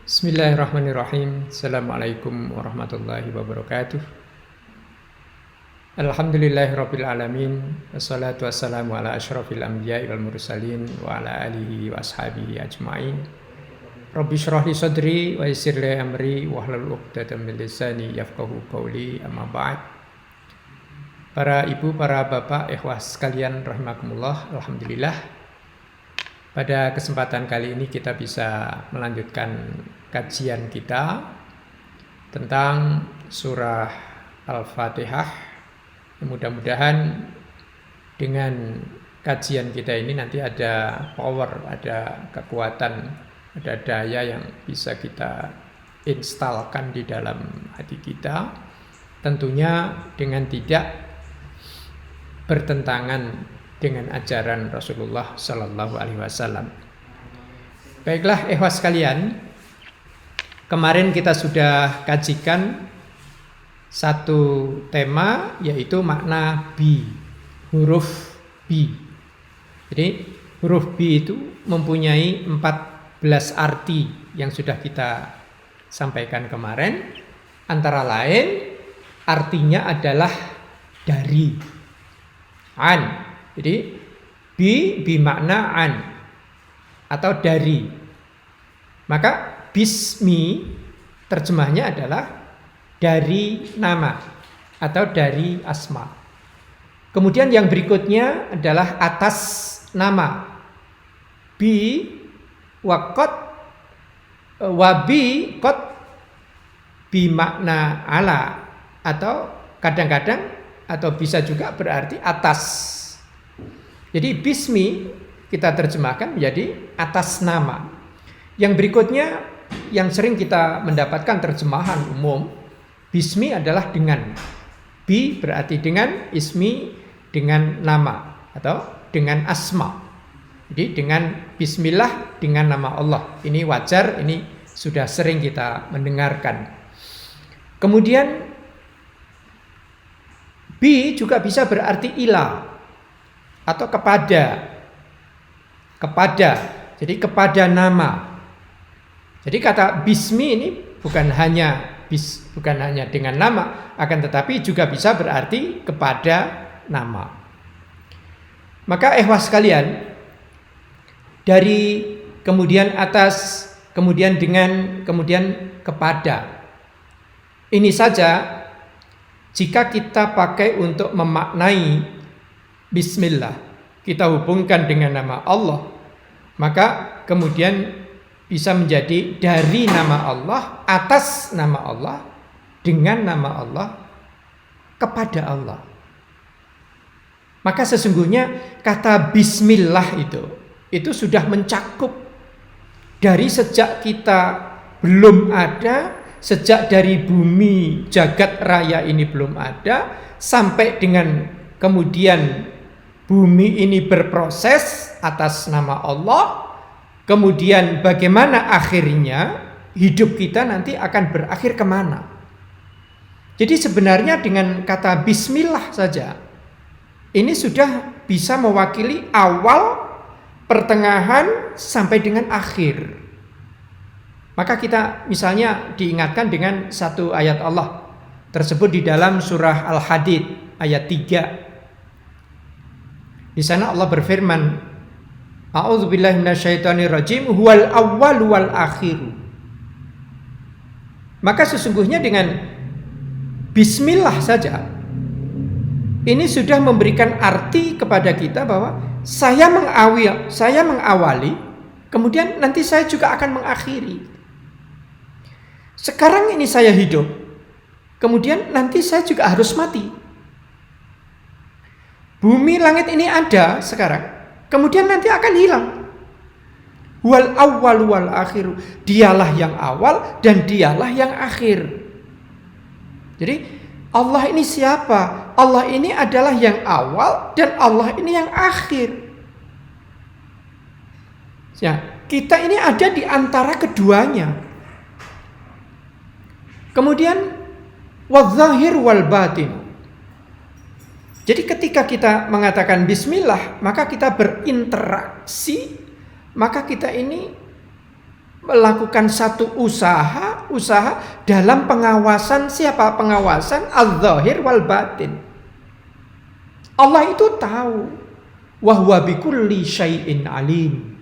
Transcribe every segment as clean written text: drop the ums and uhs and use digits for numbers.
Bismillahirrahmanirrahim. Assalamualaikum warahmatullahi wabarakatuh. Alhamdulillahirabbil alamin. Wassalatu wassalamu ala asyrafil anbiya'i wal mursalin wa ala alihi wa ashabihi ajmain. Rabbi shrah li sadri wa yassir li amri wahlul 'uqdatam min lisani yafqahu qawli. Amma ba'd. Para ibu, para bapak, ikhwah sekalian rahimakumullah, alhamdulillah. Pada kesempatan kali ini kita bisa melanjutkan kajian kita tentang surah Al-Fatihah. Mudah-mudahan dengan kajian kita ini nanti ada power, ada kekuatan, ada daya yang bisa kita instalkan di dalam hati kita. Tentunya dengan tidak bertentangan dengan ajaran Rasulullah Sallallahu Alaihi Wasallam. Baiklah, ikhwas sekalian, kemarin kita sudah kajikan satu tema, yaitu makna bi, huruf bi. Jadi huruf bi itu mempunyai 14 arti yang sudah kita sampaikan kemarin. Antara lain artinya adalah dari, an. Jadi bi makna an atau dari. Maka bismi terjemahnya adalah dari nama atau dari asma. Kemudian yang berikutnya adalah atas nama. Bi wakot wabi kot bi makna ala, atau kadang-kadang atau bisa juga berarti atas. Jadi bismi kita terjemahkan menjadi atas nama. Yang berikutnya yang sering kita mendapatkan terjemahan umum, bismi adalah dengan. Bi berarti dengan, ismi dengan nama atau dengan asma. Jadi dengan bismillah, dengan nama Allah. Ini wajar, ini sudah sering kita mendengarkan. Kemudian bi juga bisa berarti ila atau kepada. Jadi kepada nama. Jadi kata bismi ini bukan hanya dengan nama, akan tetapi juga bisa berarti kepada nama. Maka ikhwas sekalian, dari kemudian atas, kemudian dengan, kemudian kepada. Ini saja jika kita pakai untuk memaknai bismillah, kita hubungkan dengan nama Allah, maka kemudian bisa menjadi dari nama Allah, atas nama Allah, dengan nama Allah, kepada Allah. Maka sesungguhnya kata bismillah itu sudah mencakup dari sejak kita belum ada, sejak dari bumi jagat raya ini belum ada, sampai dengan kemudian bumi ini berproses atas nama Allah. Kemudian bagaimana akhirnya hidup kita nanti akan berakhir kemana. Jadi sebenarnya dengan kata bismillah saja, ini sudah bisa mewakili awal, pertengahan, sampai dengan akhir. Maka kita misalnya diingatkan dengan satu ayat Allah tersebut di dalam surah Al-Hadid ayat 3. Di sana Allah berfirman, A'udzubillahi minasyaitonirrajim, huwal awwal wal akhir. Maka sesungguhnya dengan bismillah saja ini sudah memberikan arti kepada kita bahwa saya mengawali, kemudian nanti saya juga akan mengakhiri. Sekarang ini saya hidup, kemudian nanti saya juga harus mati. Bumi langit ini ada sekarang, kemudian nanti akan hilang. Wal awwal wal akhiru, dialah yang awal dan dialah yang akhir. Jadi Allah ini siapa? Allah ini adalah yang awal dan Allah ini yang akhir. Ya, kita ini ada di antara keduanya. Kemudian wadzahir wal batin. Jadi ketika kita mengatakan bismillah, maka kita berinteraksi, maka kita ini melakukan satu usaha dalam pengawasan siapa? Pengawasan al-zahir wal batin. Allah itu tahu. Wa huwa bikulli syai'in alim.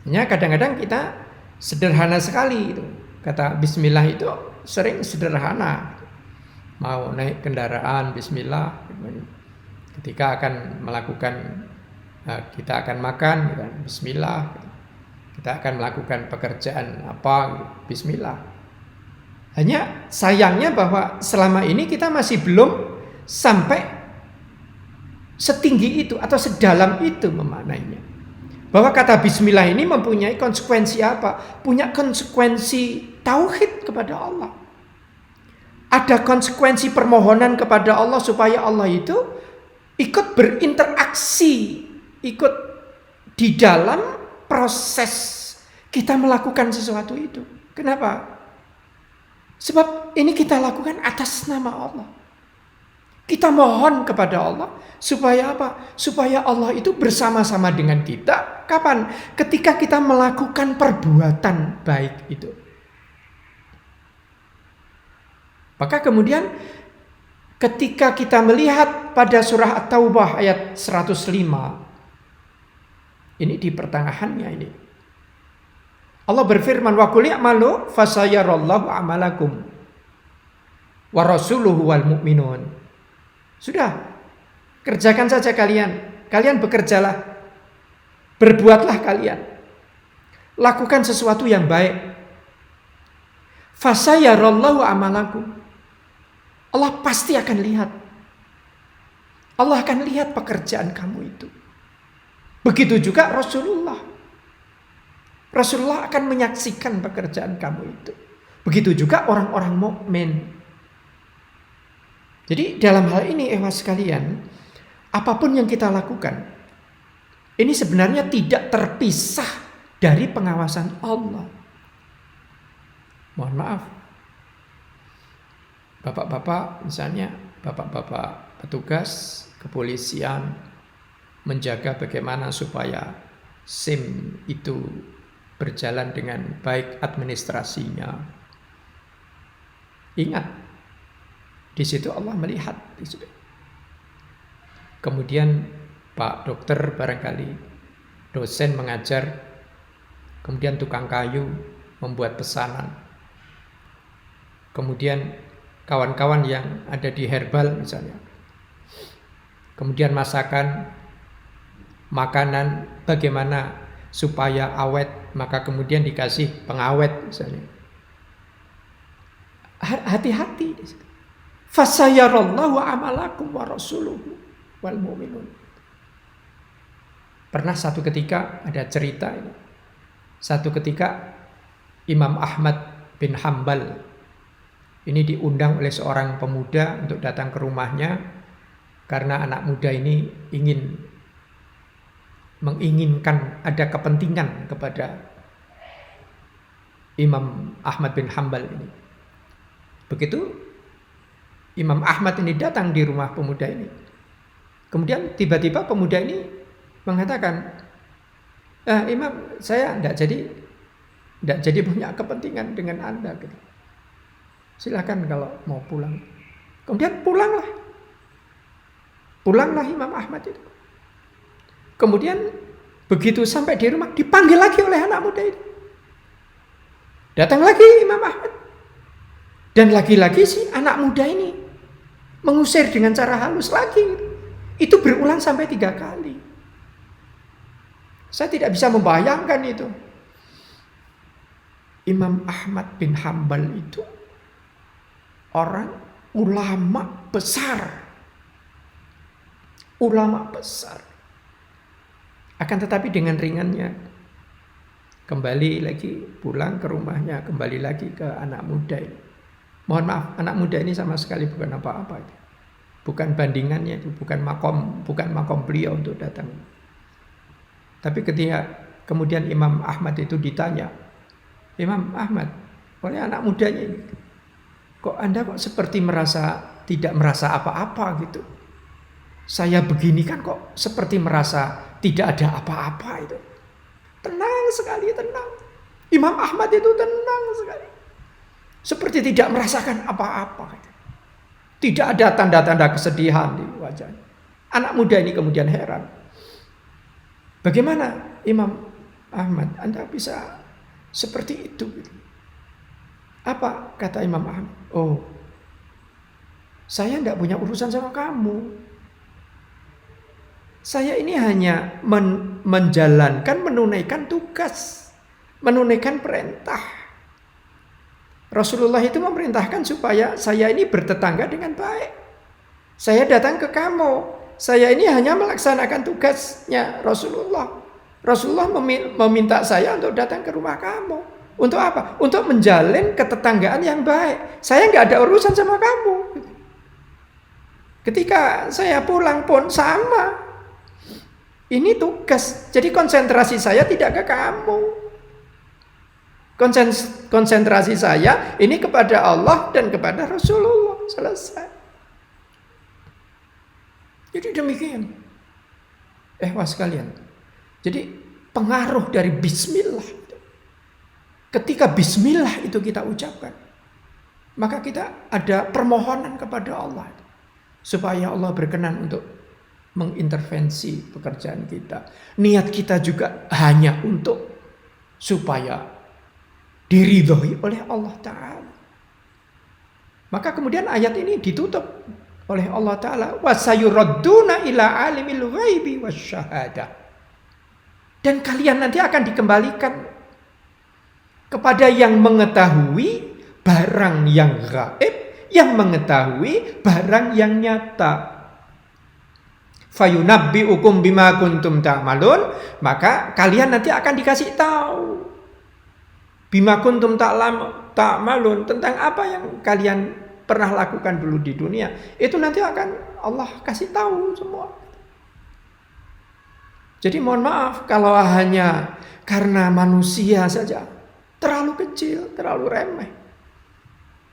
Ya, kadang-kadang kita sederhana sekali itu. Kata bismillah itu sering sederhana. Mau naik kendaraan bismillah. Ketika akan melakukan kita akan makan bismillah. Kita akan melakukan pekerjaan apa, bismillah. Hanya sayangnya bahwa selama ini kita masih belum sampai setinggi itu atau sedalam itu memaknainya. Bahwa kata bismillah ini mempunyai konsekuensi apa? Punya konsekuensi tauhid kepada Allah. Ada konsekuensi permohonan kepada Allah supaya Allah itu ikut berinteraksi, ikut di dalam proses kita melakukan sesuatu itu. Kenapa? Sebab ini kita lakukan atas nama Allah. Kita mohon kepada Allah supaya apa? Supaya Allah itu bersama-sama dengan kita. Kapan? Ketika kita melakukan perbuatan baik itu. Maka kemudian ketika kita melihat pada surah At-Taubah ayat 105, ini di pertengahannya ini. Allah berfirman, wa qul i'malu fasayarallahu a'malakum wa rasuluhu wal mu'minun. Sudah, kerjakan saja kalian. Kalian bekerjalah. Berbuatlah kalian. Lakukan sesuatu yang baik. Fasayarallahu a'malakum. Allah pasti akan lihat. Allah akan lihat pekerjaan kamu itu. Begitu juga Rasulullah. Rasulullah akan menyaksikan pekerjaan kamu itu. Begitu juga orang-orang mukmin. Jadi dalam hal ini sekalian, apapun yang kita lakukan, ini sebenarnya tidak terpisah dari pengawasan Allah. Mohon maaf. Bapak-bapak misalnya, bapak-bapak petugas kepolisian, menjaga bagaimana supaya SIM itu berjalan dengan baik administrasinya. Ingat, di situ Allah melihat. Kemudian Pak Dokter barangkali dosen mengajar, kemudian tukang kayu membuat pesanan. Kemudian kawan-kawan yang ada di herbal misalnya. Kemudian makanan bagaimana supaya awet, maka kemudian dikasih pengawet misalnya. Hati-hati. Fasayarallahu amalakum wa rasuluhu wal mu'minun. Pernah satu ketika ada cerita ini. Satu ketika Imam Ahmad bin Hambal ini diundang oleh seorang pemuda untuk datang ke rumahnya karena anak muda ini menginginkan ada kepentingan kepada Imam Ahmad bin Hambal ini. Begitu Imam Ahmad ini datang di rumah pemuda ini. Kemudian tiba-tiba pemuda ini mengatakan, Imam, saya tidak jadi punya kepentingan dengan Anda. Gitu. Silakan kalau mau pulang. Kemudian pulanglah Imam Ahmad itu. Kemudian begitu sampai di rumah dipanggil lagi oleh anak muda itu. Datang lagi Imam Ahmad. Dan lagi-lagi si anak muda ini mengusir dengan cara halus lagi. Itu berulang sampai 3 kali. Saya tidak bisa membayangkan itu. Imam Ahmad bin Hambal itu orang ulama besar. Ulama besar. Akan tetapi dengan ringannya kembali lagi pulang ke rumahnya, kembali lagi ke anak muda ini. Mohon maaf, anak muda ini sama sekali bukan apa-apa. Bukan bandingannya itu, bukan makom beliau untuk datang. Tapi ketika kemudian Imam Ahmad itu ditanya, Imam Ahmad, oleh anak mudanya ini, kok Anda kok seperti tidak merasa apa-apa gitu? Saya begini kan kok seperti merasa tidak ada apa-apa itu. Tenang sekali, tenang. Imam Ahmad itu tenang sekali. Seperti tidak merasakan apa-apa. Tidak ada tanda-tanda kesedihan di wajahnya. Anak muda ini kemudian heran. Bagaimana Imam Ahmad, Anda bisa seperti itu? Apa kata Imam Ahmad? Oh, saya tidak punya urusan sama kamu. Saya ini hanya menjalankan, menunaikan tugas, menunaikan perintah. Rasulullah itu memerintahkan supaya saya ini bertetangga dengan baik. Saya datang ke kamu. Saya ini hanya melaksanakan tugasnya Rasulullah. Rasulullah meminta saya untuk datang ke rumah kamu. Untuk apa? Untuk menjalin ketetanggaan yang baik. Saya nggak ada urusan sama kamu. Ketika saya pulang pun sama. Ini tugas. Jadi konsentrasi saya tidak ke kamu. Konsentrasi saya ini kepada Allah dan kepada Rasulullah. Selesai. Jadi demikian. Sekalian. Jadi pengaruh dari bismillah. Ketika bismillah itu kita ucapkan, maka kita ada permohonan kepada Allah. Supaya Allah berkenan untuk mengintervensi pekerjaan kita. Niat kita juga hanya untuk supaya diridhoi oleh Allah Ta'ala. Maka kemudian ayat ini ditutup oleh Allah Ta'ala. وَسَيُرَدُّونَ إِلَىٰ عَالِمِ الْغَيْبِ وَالشَّهَادَةِ. Dan kalian nanti akan dikembalikan kepada yang mengetahui barang yang gaib, yang mengetahui barang yang nyata. Fayunabbi'ukum bima kuntum ta'malun, maka kalian nanti akan dikasih tahu bima kuntum ta'malun, tentang apa yang kalian pernah lakukan dulu di dunia. Itu nanti akan Allah kasih tahu semua. Jadi mohon maaf kalau hanya karena manusia saja, terlalu kecil, terlalu remeh.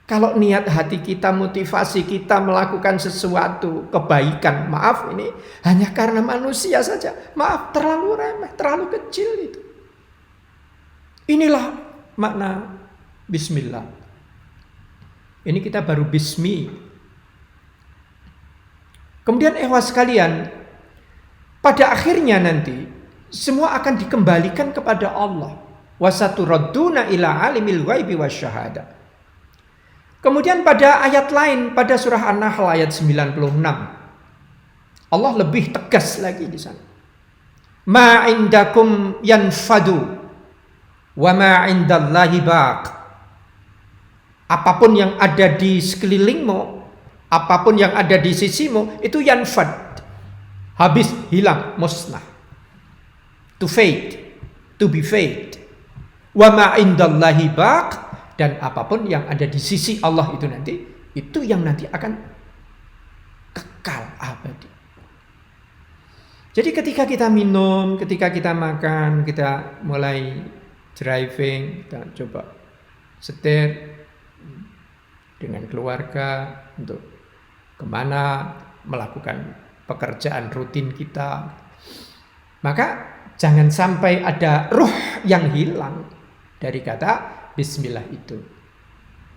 Kalau niat hati kita, motivasi kita melakukan sesuatu kebaikan, maaf ini hanya karena manusia saja, maaf terlalu remeh, terlalu kecil itu. Inilah makna bismillah. Ini kita baru bismi. Kemudian sekalian, pada akhirnya nanti semua akan dikembalikan kepada Allah. Wasaturadduna ila alimil ghaibi wasyahadah. Kemudian pada ayat lain, pada surah An-Nahl ayat 96, Allah lebih tegas lagi di sana. Ma indakum yanfadu wa ma indallahi baq. Apapun yang ada di sekelilingmu, apapun yang ada di sisimu, itu yanfad. Habis, hilang, musnah. To fade, to be fade. Wa ma indallahi baq. Dan apapun yang ada di sisi Allah itu nanti, itu yang nanti akan kekal abadi. Jadi ketika kita minum, ketika kita makan, kita mulai driving, kita coba setir dengan keluarga untuk kemana, melakukan pekerjaan rutin kita. Maka jangan sampai ada ruh yang hilang dari kata bismillah itu.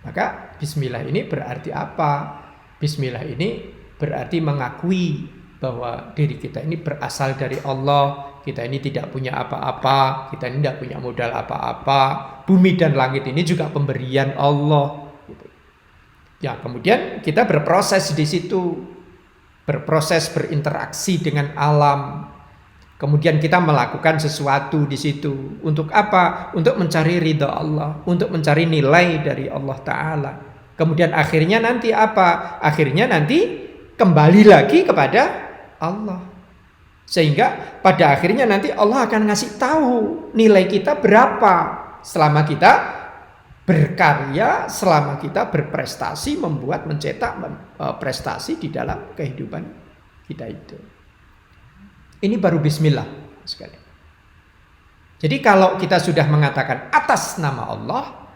Maka bismillah ini berarti apa? Bismillah ini berarti mengakui bahwa diri kita ini berasal dari Allah. Kita ini tidak punya apa-apa, kita ini tidak punya modal apa-apa. Bumi dan langit ini juga pemberian Allah. Ya, kemudian kita berproses di situ, berproses berinteraksi dengan alam. Kemudian kita melakukan sesuatu di situ. Untuk apa? Untuk mencari ridha Allah. Untuk mencari nilai dari Allah Ta'ala. Kemudian akhirnya nanti apa? Akhirnya nanti kembali lagi kepada Allah. Sehingga pada akhirnya nanti Allah akan ngasih tahu nilai kita berapa. Selama kita berkarya, selama kita berprestasi, mencetak prestasi di dalam kehidupan kita itu. Ini baru bismillah sekali. Jadi kalau kita sudah mengatakan atas nama Allah,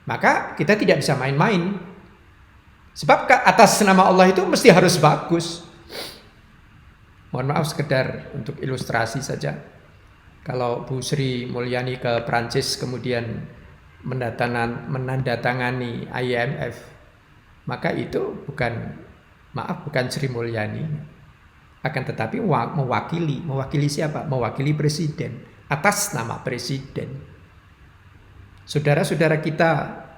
maka kita tidak bisa main-main. Sebab atas nama Allah itu mesti harus bagus. Mohon maaf sekedar untuk ilustrasi saja. Kalau Bu Sri Mulyani ke Prancis kemudian menandatangani IMF, maka itu bukan Sri Mulyani, akan tetapi mewakili siapa? Mewakili presiden atas nama presiden. Saudara-saudara kita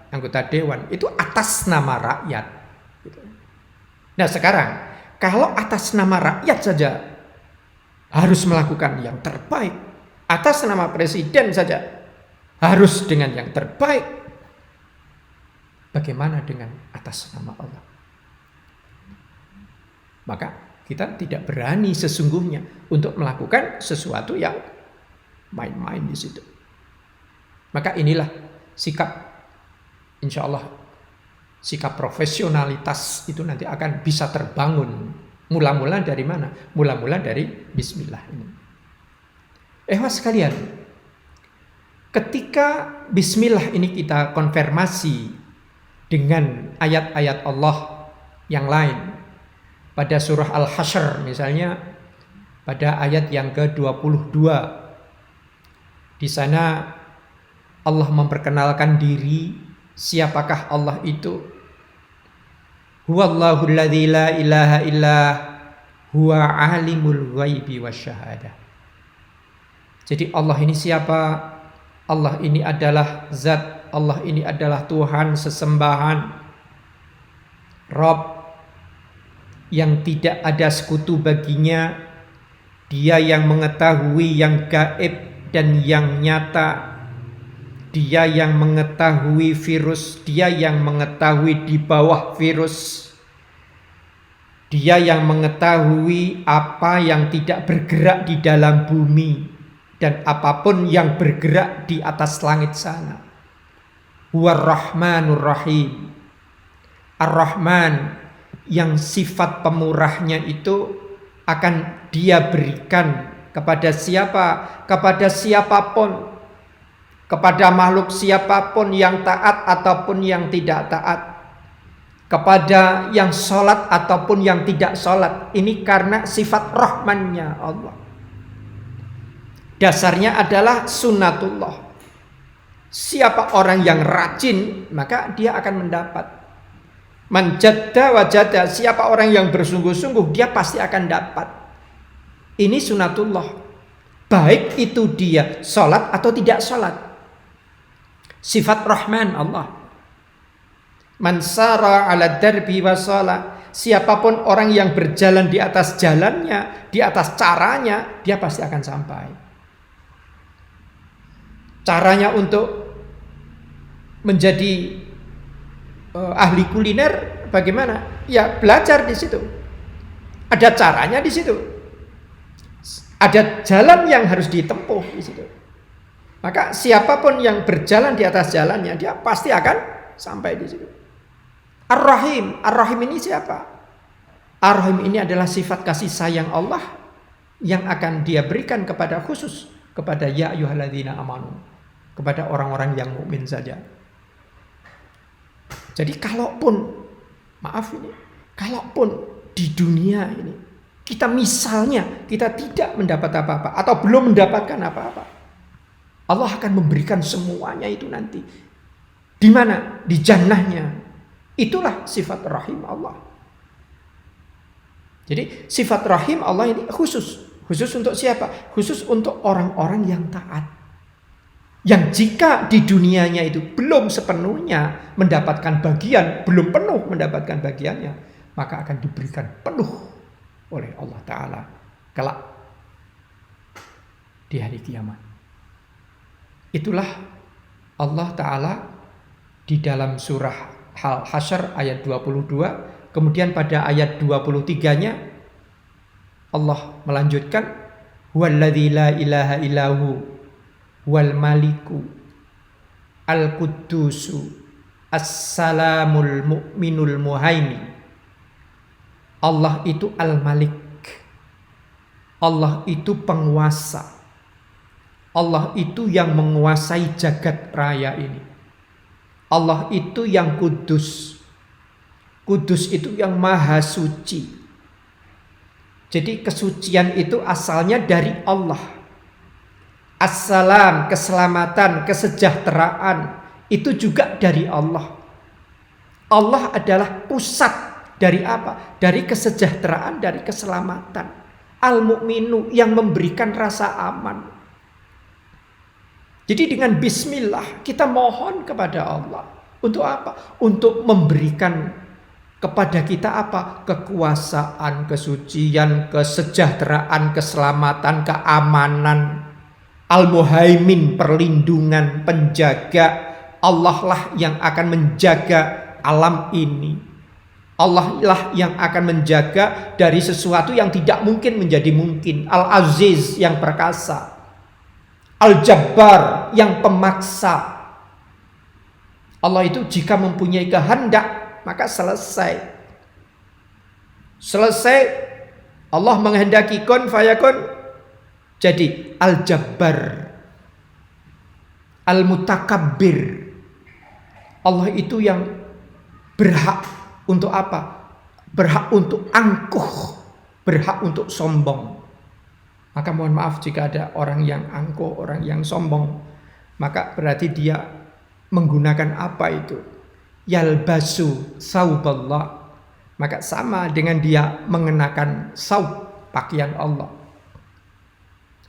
anggota dewan itu atas nama rakyat. Nah sekarang kalau atas nama rakyat saja harus melakukan yang terbaik, atas nama presiden saja harus dengan yang terbaik, bagaimana dengan atas nama Allah? Maka kita tidak berani sesungguhnya untuk melakukan sesuatu yang main-main di situ. Maka inilah sikap, insya Allah, sikap profesionalitas itu nanti akan bisa terbangun. Mula-mula dari mana? Mula-mula dari bismillah ini. Sekalian, ketika bismillah ini kita konfirmasi dengan ayat-ayat Allah yang lain, pada surah Al-Hasyr misalnya, pada ayat yang ke-22, di sana Allah memperkenalkan diri, siapakah Allah itu? Huwallahu alladzi la ilaha illa huwa alimul ghaibi wasyahadah. Jadi Allah ini siapa? Allah ini adalah zat, Allah ini adalah Tuhan sesembahan, Rabb yang tidak ada sekutu baginya. Dia yang mengetahui yang gaib dan yang nyata. Dia yang mengetahui virus, dia yang mengetahui di bawah virus. Dia yang mengetahui apa yang tidak bergerak di dalam bumi dan apapun yang bergerak di atas langit sana. Huwar Rahmanur Rahim. Ar-Rahman yang sifat pemurahnya itu akan dia berikan kepada siapa? Kepada siapapun. Kepada makhluk siapapun yang taat ataupun yang tidak taat, kepada yang sholat ataupun yang tidak sholat. Ini karena sifat rahmannya Allah. Dasarnya adalah sunnatullah. Siapa orang yang rajin, maka dia akan mendapat. Man jadda wajada, siapa orang yang bersungguh-sungguh, dia pasti akan dapat. Ini sunnatullah, baik itu dia sholat atau tidak sholat. Sifat Rahman Allah. Man sara ala darbi wa shala, siapapun orang yang berjalan di atas jalannya, di atas caranya, dia pasti akan sampai. Caranya untuk menjadi ahli kuliner bagaimana? Ya belajar di situ. Ada caranya di situ. Ada jalan yang harus ditempuh di situ. Maka siapapun yang berjalan di atas jalannya, dia pasti akan sampai di situ. Ar-Rahim, Ar-Rahim ini siapa? Ar-Rahim ini adalah sifat kasih sayang Allah yang akan dia berikan kepada khusus kepada ya ayyuhalladzina amanu, kepada orang-orang yang mukmin saja. Jadi kalaupun di dunia ini kita misalnya kita tidak mendapat apa-apa atau belum mendapatkan apa-apa, Allah akan memberikan semuanya itu nanti. Di mana? Di jannahnya. Itulah sifat rahim Allah. Jadi sifat rahim Allah ini khusus. Khusus untuk siapa? Khusus untuk orang-orang yang taat. Yang jika di dunianya itu belum sepenuhnya mendapatkan bagian, belum penuh mendapatkan bagiannya, maka akan diberikan penuh oleh Allah Ta'ala kelak di hari kiamat. Itulah Allah Ta'ala di dalam surah Al-Hasyr ayat 22. Kemudian pada ayat 23-nya Allah melanjutkan, huwallazi la ilaha illahu wal maliku al-quddusu as-salamul mu'minul muhaimin. Allah itu al-malik. Allah itu penguasa. Allah itu yang menguasai jagat raya ini. Allah itu yang kudus. Kudus itu yang maha suci. Jadi kesucian itu asalnya dari Allah. Assalam, keselamatan, kesejahteraan itu juga dari Allah. Allah adalah pusat dari apa? Dari kesejahteraan, dari keselamatan. Al-mu'minu, yang memberikan rasa aman. Jadi dengan bismillah kita mohon kepada Allah. Untuk apa? Untuk memberikan kepada kita apa? Kekuasaan, kesucian, kesejahteraan, keselamatan, keamanan. Al-Muhaimin, perlindungan, penjaga. Allah lah yang akan menjaga alam ini. Allah lah yang akan menjaga dari sesuatu yang tidak mungkin menjadi mungkin. Al-Aziz, yang perkasa. Al-Jabbar, yang pemaksa. Allah itu jika mempunyai kehendak, maka selesai. Selesai. Allah menghendaki kun fayakun. Jadi Al-Jabbar, Al-Mutakabbir. Allah itu yang berhak untuk apa? Berhak untuk angkuh, berhak untuk sombong. Maka mohon maaf jika ada orang yang angkuh, orang yang sombong, maka berarti dia menggunakan apa itu? Yalbasu sauballah. Maka sama dengan dia mengenakan saub, pakaian Allah.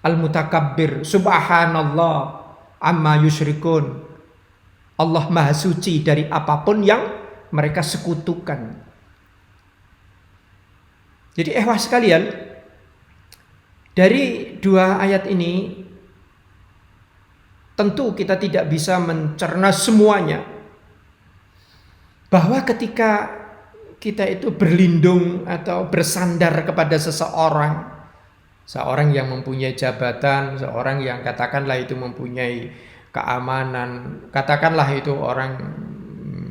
Al-Mutakabbir, subhanallah amma yusyrikun. Allah maha suci dari apapun yang mereka sekutukan. Jadi sekalian, dari dua ayat ini tentu kita tidak bisa mencerna semuanya. Bahwa ketika kita itu berlindung atau bersandar kepada seseorang, seorang yang mempunyai jabatan, seorang yang katakanlah itu mempunyai keamanan, katakanlah itu orang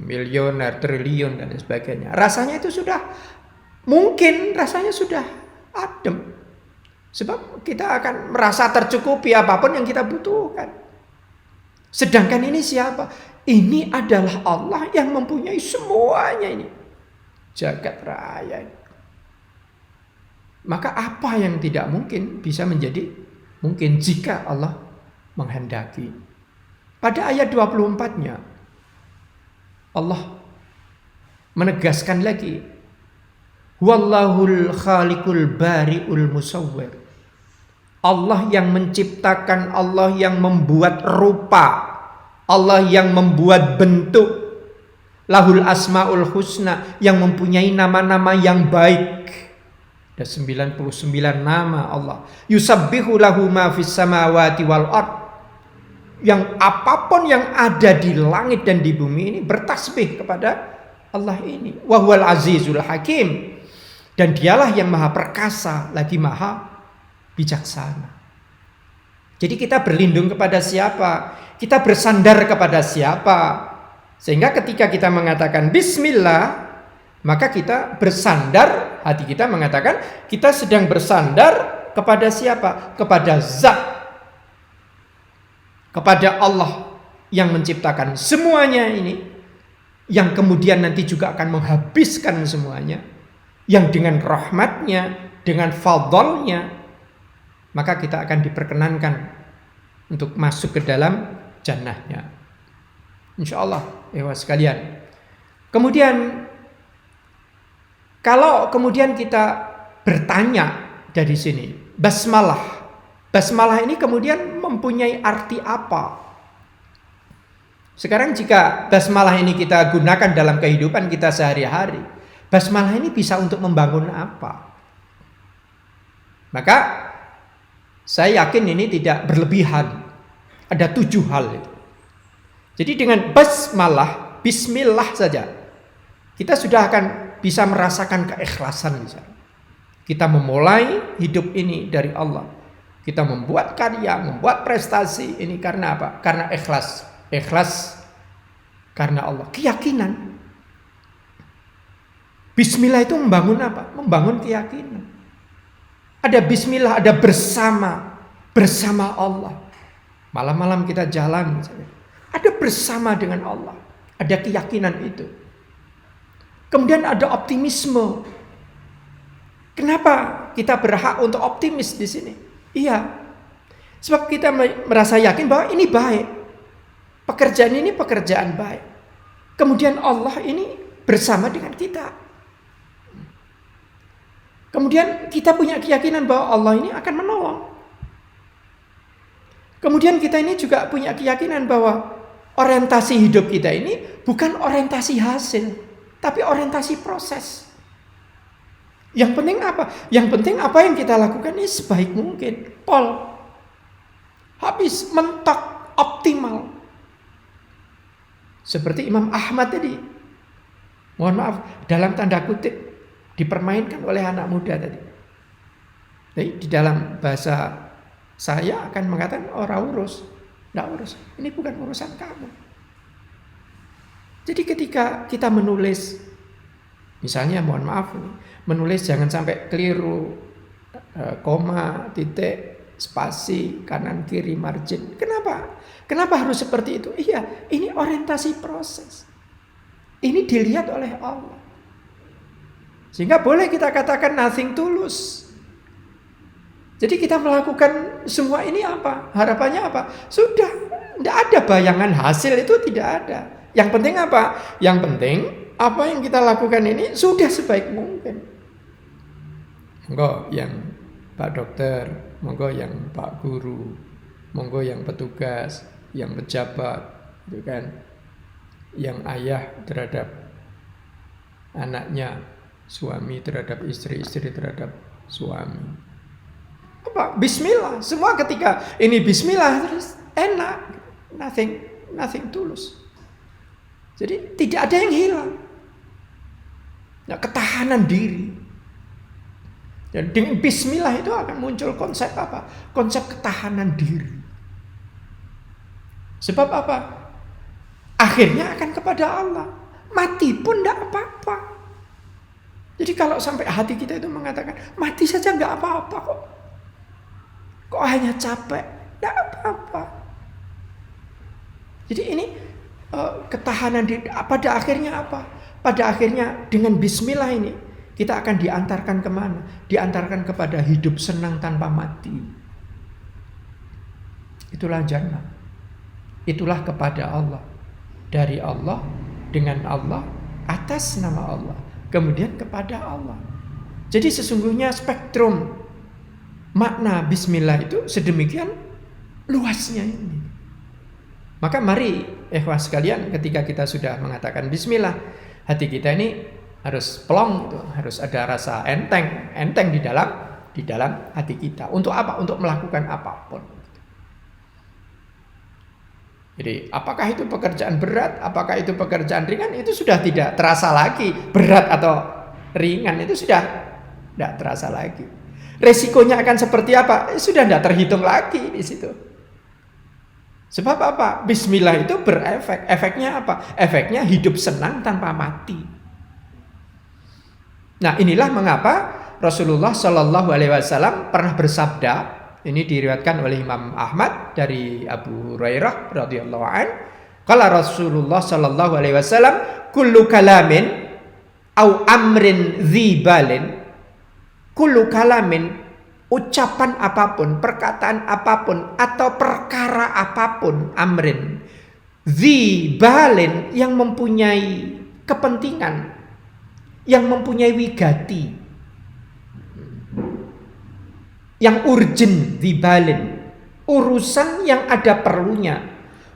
miliuner, triliun dan sebagainya. Rasanya itu sudah mungkin, rasanya sudah adem. Sebab kita akan merasa tercukupi apapun yang kita butuhkan. Sedangkan ini siapa? Ini adalah Allah yang mempunyai semuanya ini. Jagat raya ini. Maka apa yang tidak mungkin bisa menjadi mungkin jika Allah menghendaki. Pada ayat 24-nya Allah menegaskan lagi, Wallahul khaliqul bari'ul musawwir. Allah yang menciptakan, Allah yang membuat rupa, Allah yang membuat bentuk. Lahul asmaul husna, yang mempunyai nama-nama yang baik. Ada 99 nama Allah. Yusabbihu lahu ma fis samawati wal ard. Yang apapun yang ada di langit dan di bumi ini bertasbih kepada Allah ini. Wa huwal azizul hakim. Dan dialah yang maha perkasa, lagi maha bijaksana. Jadi kita berlindung kepada siapa? Kita bersandar kepada siapa? Sehingga ketika kita mengatakan bismillah, maka kita bersandar, hati kita mengatakan kita sedang bersandar kepada siapa? Kepada zat, kepada Allah yang menciptakan semuanya ini, yang kemudian nanti juga akan menghabiskan semuanya, yang dengan rahmatnya, dengan fadlnya, maka kita akan diperkenankan untuk masuk ke dalam jannahnya. Insya Allah, sekalian. Kemudian kalau kemudian kita bertanya dari sini, basmalah. Basmalah ini kemudian mempunyai arti apa? Sekarang jika basmalah ini kita gunakan dalam kehidupan kita sehari-hari, basmalah ini bisa untuk membangun apa? Maka saya yakin ini tidak berlebihan. Ada 7 hal itu. Jadi dengan basmalah, bismillah saja, kita sudah akan bisa merasakan keikhlasan di sana. Kita memulai hidup ini dari Allah. Kita membuat karya, membuat prestasi ini karena apa? Karena ikhlas. Ikhlas karena Allah. Keyakinan. Bismillah itu membangun apa? Membangun keyakinan. Ada bismillah, ada bersama. Bersama Allah. Malam-malam kita jalan. Ada bersama dengan Allah. Ada keyakinan itu. Kemudian ada optimisme. Kenapa kita berhak untuk optimis di sini? Iya. Sebab kita merasa yakin bahwa ini baik. Pekerjaan ini pekerjaan baik. Kemudian Allah ini bersama dengan kita. Kemudian kita punya keyakinan bahwa Allah ini akan menolong. Kemudian kita ini juga punya keyakinan bahwa orientasi hidup kita ini bukan orientasi hasil, tapi orientasi proses. Yang penting apa? Yang penting apa yang kita lakukan ini sebaik mungkin. Habis, mentok, optimal. Seperti Imam Ahmad tadi. Mohon maaf, dalam tanda kutip dipermainkan oleh anak muda tadi. Jadi di dalam bahasa saya akan mengatakan ora urus, enggak urus. Ini bukan urusan kamu. Jadi ketika kita menulis, misalnya mohon maaf, menulis jangan sampai keliru, koma, titik, spasi, kanan kiri, margin. Kenapa? Kenapa harus seperti itu? Iya, ini orientasi proses. Ini dilihat oleh Allah. Sehingga boleh kita katakan nothing tulus. Jadi kita melakukan semua ini apa? Harapannya apa? Sudah, tidak ada bayangan hasil, itu tidak ada. Yang penting apa? Yang penting apa yang kita lakukan ini sudah sebaik mungkin. Monggo yang Pak Dokter, monggo yang Pak Guru, monggo yang petugas, yang pejabat, itu kan, yang ayah terhadap anaknya, suami terhadap istri, istri terhadap suami. Apa? Bismillah. Semua ketika ini Bismillah terus enak, nothing tulus. Jadi tidak ada yang hilang. Nah, ketahanan diri. Dan dengan Bismillah itu akan muncul konsep apa? Konsep ketahanan diri. Sebab apa? Akhirnya akan kepada Allah. Mati pun tidak apa-apa. Jadi kalau sampai hati kita itu mengatakan mati saja nggak apa-apa kok. Kok hanya capek? Nggak apa-apa. Jadi ini ketahanan diri. Pada akhirnya apa? Pada akhirnya dengan Bismillah ini kita akan diantarkan kemana? Diantarkan kepada hidup senang tanpa mati. Itulah jannah. Itulah kepada Allah. Dari Allah, dengan Allah, atas nama Allah. Kemudian kepada Allah. Jadi sesungguhnya spektrum makna Bismillah itu sedemikian luasnya ini. Maka mari ikhwas sekalian, ketika kita sudah mengatakan Bismillah, hati kita ini harus plong, gitu. Harus ada rasa enteng di dalam hati kita. Untuk apa? Untuk melakukan apapun. Jadi apakah itu pekerjaan berat, apakah itu pekerjaan ringan, itu sudah tidak terasa lagi. Berat atau ringan itu sudah tidak terasa lagi. Resikonya akan seperti apa? Sudah tidak terhitung lagi di situ. Sebab apa? Bismillah itu berefek. Efeknya apa? Efeknya hidup senang tanpa mati. Nah, inilah mengapa Rasulullah Shallallahu Alaihi Wasallam pernah bersabda. Ini diriwayatkan oleh Imam Ahmad dari Abu Hurairah radhiyallahu an. Qala Rasulullah Shallallahu Alaihi Wasallam, kullu kalamin au amrin dzibalin, kullu kalamin, ucapan apapun, perkataan apapun, atau perkara apapun, amrin dzibalin, yang mempunyai kepentingan, yang mempunyai wigati, yang urgent, dzibalin, urusan yang ada perlunya,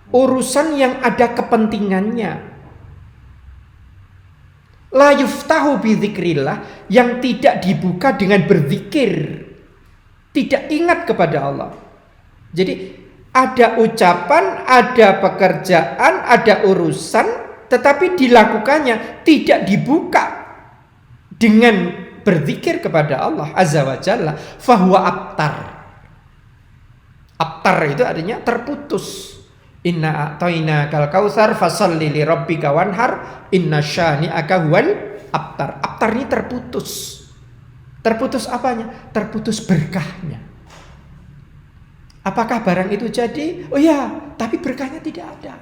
urusan yang ada kepentingannya. La yuftahu bi dzikrillah, yang tidak dibuka dengan berzikir, tidak ingat kepada Allah. Jadi ada ucapan, ada pekerjaan, ada urusan, tetapi dilakukannya tidak dibuka dengan berzikir kepada Allah Azza wa Jalla, fahuwa abtar. Abtar itu artinya terputus. Inna a'tayna kal kautsar fasalli li rabbika wanhar inna syani'aka huwal abtar. Abtar ini terputus. Terputus apanya? Terputus berkahnya. Apakah barang itu jadi? Oh ya, tapi berkahnya tidak ada.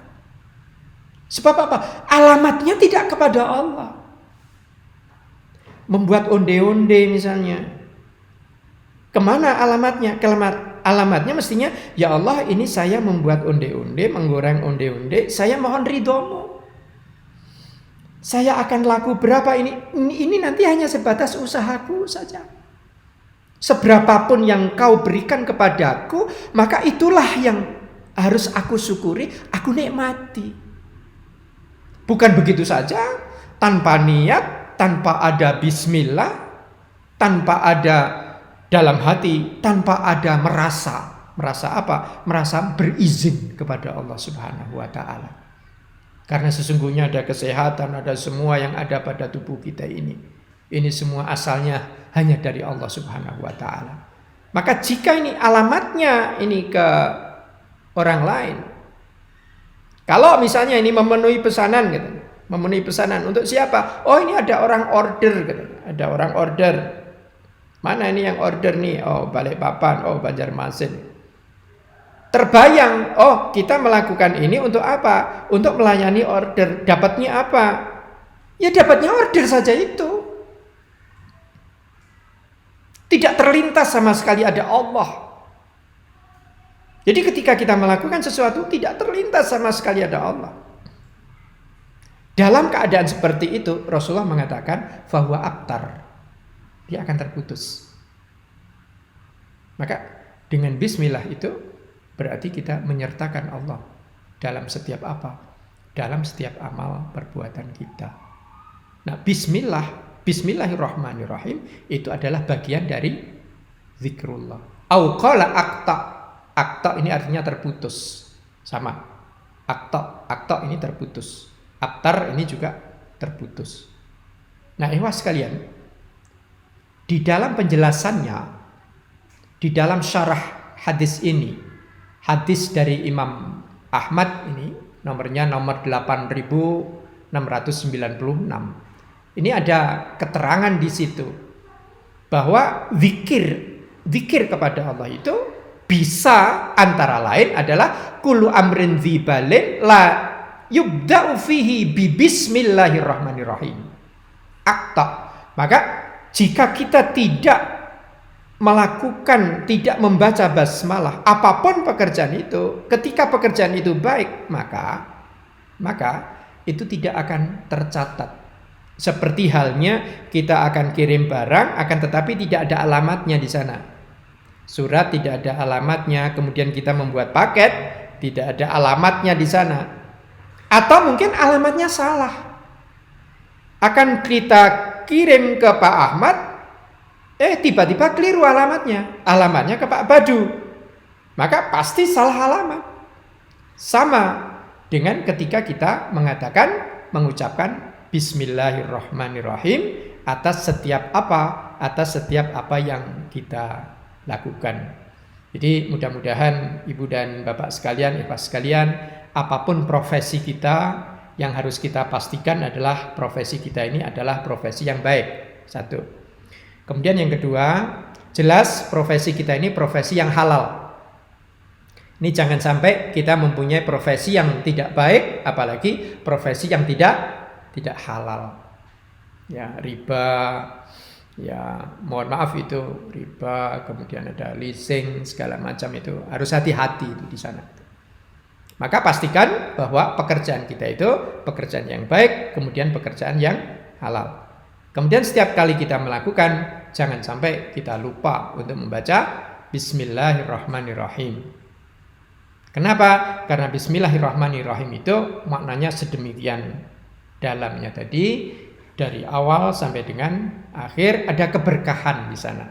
Sebab apa? Alamatnya tidak kepada Allah. Membuat onde-onde misalnya. Kemana alamatnya? Alamatnya mestinya, ya Allah ini saya membuat onde-onde, menggoreng onde-onde, saya mohon ridhomu. Saya akan laku berapa ini nanti hanya sebatas usahaku saja. Seberapapun yang kau berikan kepadaku, maka itulah yang harus aku syukuri, aku nikmati. Bukan begitu saja, tanpa niat, tanpa ada bismillah, tanpa ada dalam hati, tanpa ada merasa apa? Merasa berizin kepada Allah Subhanahu wa taala. Karena sesungguhnya ada kesehatan, ada semua yang ada pada tubuh kita ini. Ini semua asalnya hanya dari Allah Subhanahu wa taala. Maka jika ini alamatnya ini ke orang lain. Kalau misalnya ini memenuhi pesanan gitu. Memenuhi pesanan untuk siapa? Oh, ini ada orang order gitu. Ada orang order. Mana ini yang order nih? Oh, Balikpapan, oh Banjarmasin. Terbayang, oh kita melakukan ini untuk apa? Untuk melayani order. Dapatnya apa? Ya dapatnya order saja itu. Tidak terlintas sama sekali ada Allah. Jadi ketika kita melakukan sesuatu tidak terlintas sama sekali ada Allah. Dalam keadaan seperti itu Rasulullah mengatakan fahuwa abtar. Dia akan terputus. Maka dengan bismillah itu berarti kita menyertakan Allah dalam setiap apa? Dalam setiap amal perbuatan kita. Nah, Bismillahirrahmanirrahim itu adalah bagian dari zikrullah. Au qala aqta. Aqta ini artinya terputus. Sama. Aqta ini terputus. Abtar ini juga terputus. Nah, ikhwas sekalian, di dalam penjelasannya, di dalam syarah hadis ini, hadis dari Imam Ahmad ini, nomornya nomor 8696. Ini ada keterangan di situ bahwa zikir kepada Allah itu bisa antara lain adalah kullu amrin dzibalin la yubda'u fihi bi bismillahirrahmanirrahim. Akta. Maka jika kita tidak melakukan, tidak membaca basmalah, apapun pekerjaan itu, ketika pekerjaan itu baik, maka itu tidak akan tercatat. Seperti halnya kita akan kirim barang, akan tetapi tidak ada alamatnya di sana. Surat tidak ada alamatnya, kemudian kita membuat paket, tidak ada alamatnya di sana. Atau mungkin alamatnya salah. Akan kita kirim ke Pak Ahmad, tiba-tiba keliru alamatnya. Alamatnya ke Pak Badu. Maka pasti salah alamat. Sama dengan ketika kita mengucapkan Bismillahirrahmanirrahim atas setiap apa yang kita lakukan. Jadi mudah-mudahan Ibu dan Bapak sekalian, ikhwas sekalian, apapun profesi kita, yang harus kita pastikan adalah profesi kita ini adalah profesi yang baik. Satu. Kemudian yang kedua, jelas profesi kita ini profesi yang halal. Ini jangan sampai kita mempunyai profesi yang tidak baik, apalagi profesi yang tidak halal. Ya, riba, ya mohon maaf itu riba, kemudian ada leasing, segala macam itu harus hati-hati itu di sana. Maka pastikan bahwa pekerjaan kita itu pekerjaan yang baik, kemudian pekerjaan yang halal. Kemudian setiap kali kita melakukan, jangan sampai kita lupa untuk membaca Bismillahirrahmanirrahim. Kenapa? Karena Bismillahirrahmanirrahim itu maknanya sedemikian dalamnya tadi, dari awal sampai dengan akhir ada keberkahan di sana.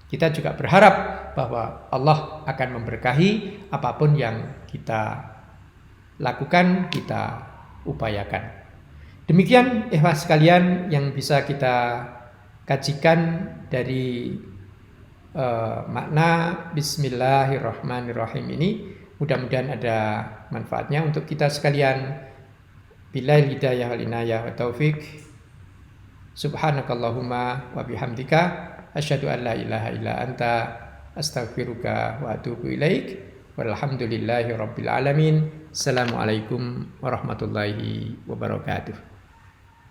Kita juga berharap bahwa Allah akan memberkahi apapun yang kita lakukan, kita upayakan. Demikian ikhwas sekalian yang bisa kita kajikan dari makna Bismillahirrahmanirrahim ini. Mudah-mudahan ada manfaatnya untuk kita sekalian. Billahi hidayah wal inayah wa taufik. Subhanakallahumma wa bihamdika asyhadu an la ilaha illa anta astaghfiruka wa atubu ilaik. Walhamdulillahi rabbil alamin. Assalamualaikum warahmatullahi wabarakatuh.